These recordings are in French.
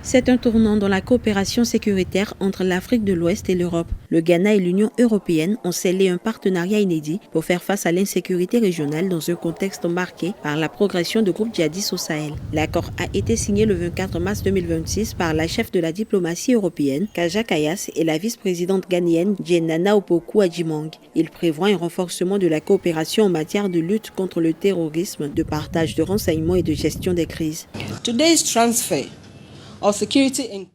C'est un tournant dans la coopération sécuritaire entre l'Afrique de l'Ouest et l'Europe. Le Ghana et l'Union européenne ont scellé un partenariat inédit pour faire face à l'insécurité régionale dans un contexte marqué par la progression de groupes djihadistes au Sahel. L'accord a été signé le 24 mars 2026 par la chef de la diplomatie européenne, Kaja Kayas, et la vice-présidente ghanéenne, Djenana Opoku-Adjimang. Il prévoit un renforcement de la coopération en matière de lutte contre le terrorisme, de partage de renseignements et de gestion des crises.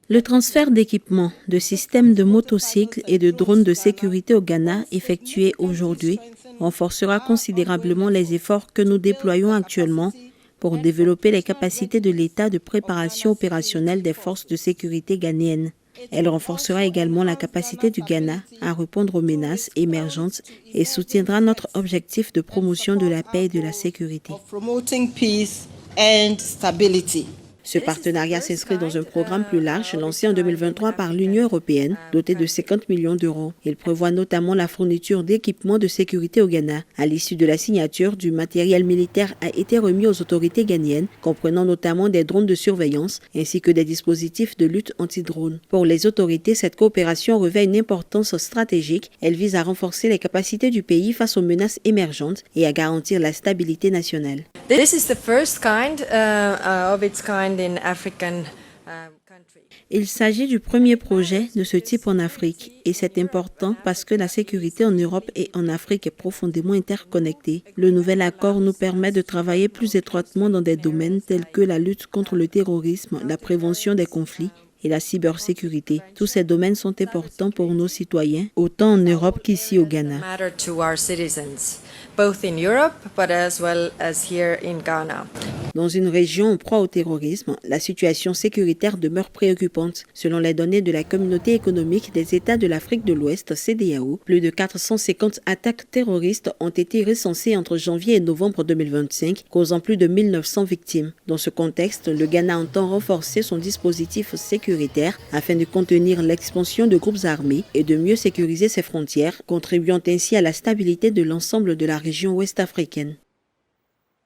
Le transfert d'équipements, de systèmes de motocycles et de drones de sécurité au Ghana effectué aujourd'hui renforcera considérablement les efforts que nous déployons actuellement pour développer les capacités de l'État de préparation opérationnelle des forces de sécurité ghanéennes. Elle renforcera également la capacité du Ghana à répondre aux menaces émergentes et soutiendra notre objectif de promotion de la paix et de la sécurité. Ce partenariat s'inscrit dans un programme plus large lancé en 2023 par l'Union européenne, doté de 50 millions d'euros. Il prévoit notamment la fourniture d'équipements de sécurité au Ghana. À l'issue de la signature, du matériel militaire a été remis aux autorités ghanéennes, comprenant notamment des drones de surveillance ainsi que des dispositifs de lutte anti-drone. Pour les autorités, cette coopération revêt une importance stratégique. Elle vise à renforcer les capacités du pays face aux menaces émergentes et à garantir la stabilité nationale. This is the first kind of its kind in African countries. Il s'agit du premier projet de ce type en Afrique et c'est important parce que la sécurité en Europe et en Afrique est profondément interconnectée. Le nouvel accord nous permet de travailler plus étroitement dans des domaines tels que la lutte contre le terrorisme, la prévention des conflits et la cybersécurité. Tous ces domaines sont importants pour nos citoyens, autant en Europe qu'ici au Ghana. Dans une région en proie au terrorisme, la situation sécuritaire demeure préoccupante. Selon les données de la Communauté économique des États de l'Afrique de l'Ouest, CEDEAO, plus de 450 attaques terroristes ont été recensées entre janvier et novembre 2025, causant plus de 1900 victimes. Dans ce contexte, le Ghana entend renforcer son dispositif sécuritaire afin de contenir l'expansion de groupes armés et de mieux sécuriser ses frontières, contribuant ainsi à la stabilité de l'ensemble de la région ouest-africaine.